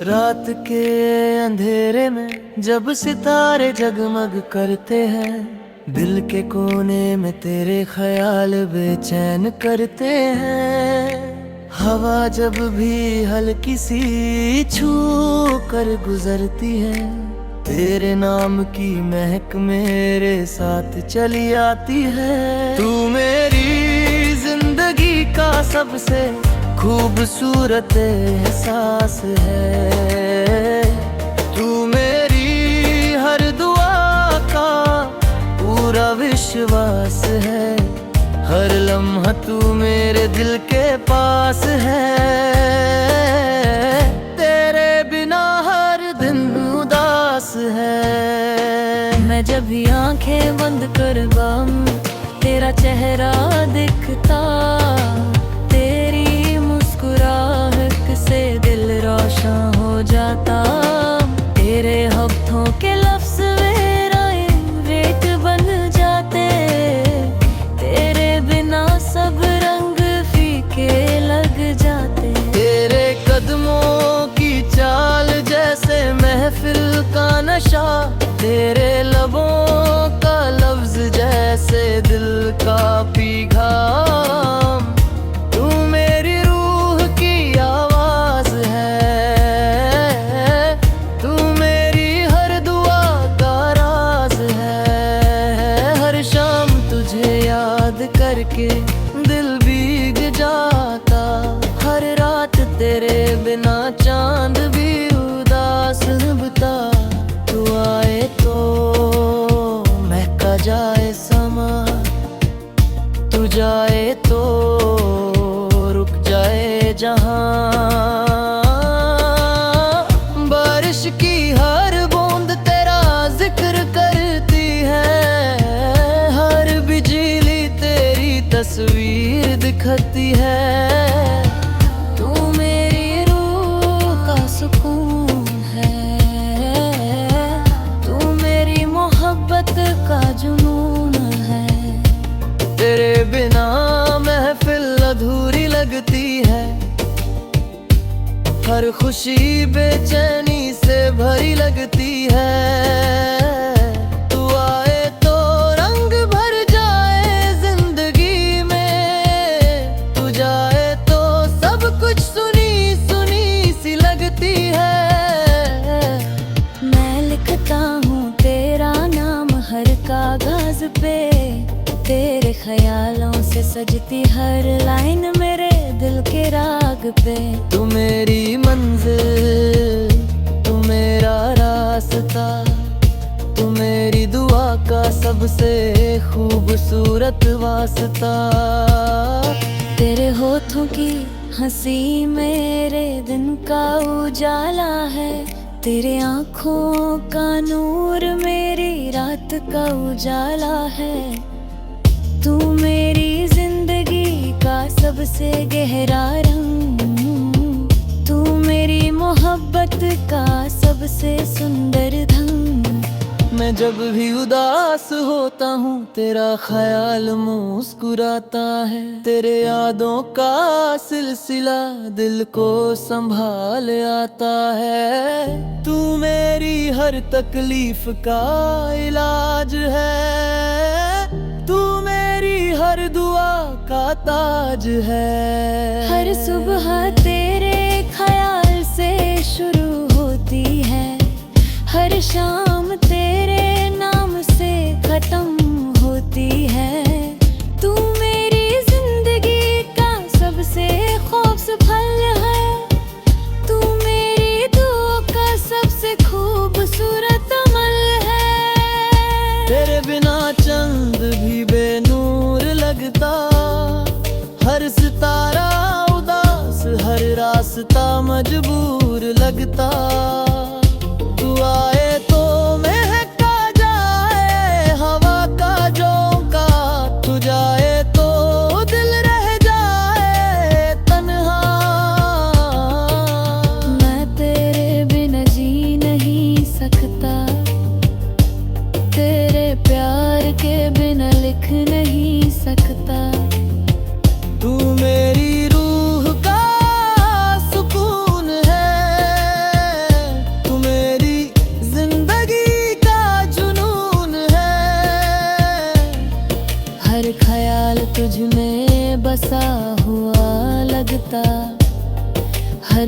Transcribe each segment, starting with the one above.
रात के अंधेरे में जब सितारे जगमग करते हैं, दिल के कोने में तेरे ख्याल बेचैन करते हैं। हवा जब भी हल्की सी छू कर गुजरती है, तेरे नाम की महक मेरे साथ चली आती है। तू मेरी जिंदगी का सबसे खूबसूरत एहसास है। तू मेरी हर दुआ का पूरा विश्वास है। हर लम्हा तू मेरे दिल के पास है। तेरे बिना हर दिन उदास है। मैं जब भी आंखें बंद कर तेरा चेहरा दिखता, तेरी मुस्कुराहट से दिल रोशन हो जाता। तेरे हफ्तों के लफ्ज़ मेरा रेत बन जाते, तेरे बिना सब रंग फीके लग जाते। तेरे कदमों की चाल जैसे महफिल का नशा, तेरे लबों का लफ्ज जैसे दिल का पैगाम। तू मेरी रूह की आवाज है, तू मेरी हर दुआ का राज है। हर शाम तुझे याद करके दिल भीग जाता, हर रात तेरे बिना चांद भी उदास बता। तू आए तो महका जाए समा, तू जाए तो रुक जाए जहां। बारिश की हर बूंद तेरा जिक्र करती है, हर बिजली तेरी तस्वीर दिखती है। तू मेरी रूह का सुकून है, तू मेरी मोहब्बत का जुनून है। तेरे बिना महफिल अधूरी लगती है, हर खुशी बेचैनी से भरी लगती है। तू आए तो रंग भर जाए जिंदगी में, तू जाए तो सब कुछ सुनी सुनी सी लगती है। मैं लिखता हूँ तेरा नाम हर कागज पे, तेरे ख्यालों से सजती हर लाइन मेरे दिल के राग पे। तू मेरी मंजिल, तू मेरा रास्ता, तू मेरी दुआ का सबसे खूबसूरत वास्ता। तेरे होठों की हंसी मेरे दिन का उजाला है, तेरे आँखों का नूर मेरी रात का उजाला है। तू मेरी जिंदगी का सबसे गहरा रंग, तू मेरी मोहब्बत का सबसे सुंदर ढंग। मैं जब भी उदास होता हूँ तेरा ख्याल मुस्कुराता है। तेरे यादों का सिलसिला दिल को संभाल आता है। तू मेरी हर तकलीफ का इलाज है, तू मेरी हर दुआ का ताज है। हर सुबह तेरे ख्याल से शुरू होती है, हर शाम तेरे नाम से खत्म होती है। तू मेरी जिंदगी का सबसे खूबसूरत फल है, तू मेरी दुआ का सबसे खूबसूरत अमल है। तेरे बिना चंद भी बेनूर लगता, हर सितारा उदास, हर रास्ता मजबूर लगता। तू आए तो महका जाए हवा का झोंका, तू जाए तो दिल रह जाए तन्हा। मैं तेरे बिना जी नहीं सकता, तेरे प्यार के बिना लिख नहीं सकता। तू मेरी रूह का सुकून है,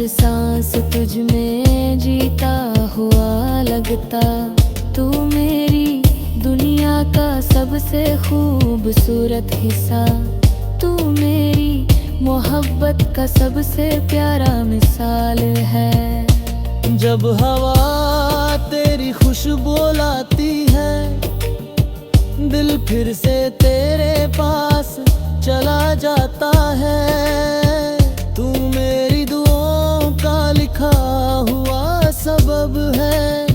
हर सांस तुझ में जीता हुआ लगता। तू मेरी दुनिया का सबसे खूबसूरत हिस्सा, तू मेरी मोहब्बत का सबसे प्यारा मिसाल है। जब हवा तेरी खुशबू लाती है, दिल फिर से तेरे पास चला जाता है। तू मेरी दुआओं का लिखा हुआ सबब है,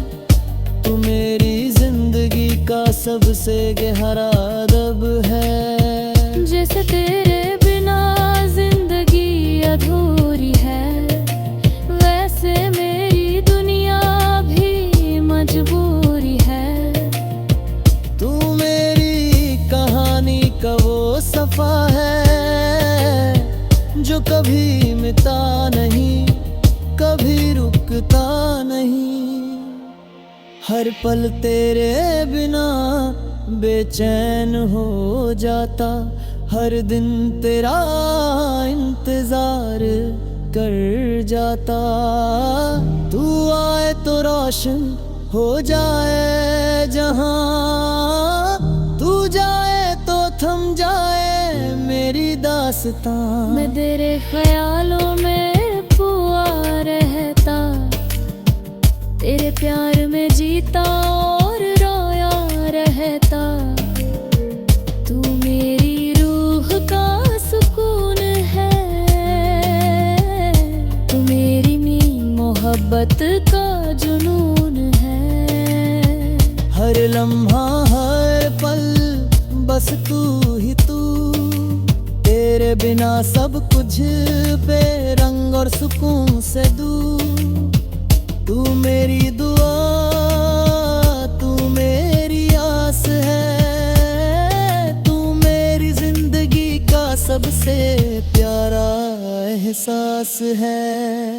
तू मेरी जिंदगी का सबसे गहरा अदब है। जैसे तेरे बिना जिंदगी अधूरी है, वैसे मेरी दुनिया भी मजबूरी है। तू मेरी कहानी का वो सफा है जो कभी मिटा नहीं, कभी रुकता नहीं। हर पल तेरे बिना बेचैन हो जाता, हर दिन तेरा इंतजार कर जाता। तू आए तो रोशन हो जाए जहां, तू जाए तो थम जाए मेरी दास्तां। मैं तेरे ख्यालों में खोया रहता, तेरे प्यार में जीता और रोया रहता। तू मेरी रूह का सुकून है, तू मेरी मोहब्बत का जुनून है। हर लम्हा हर पल बस तू ही तू, तेरे बिना सब कुछ बेरंग और सुकून से दूर। तू मेरी दुआ, तू मेरी आस है, तू मेरी जिंदगी का सबसे प्यारा एहसास है।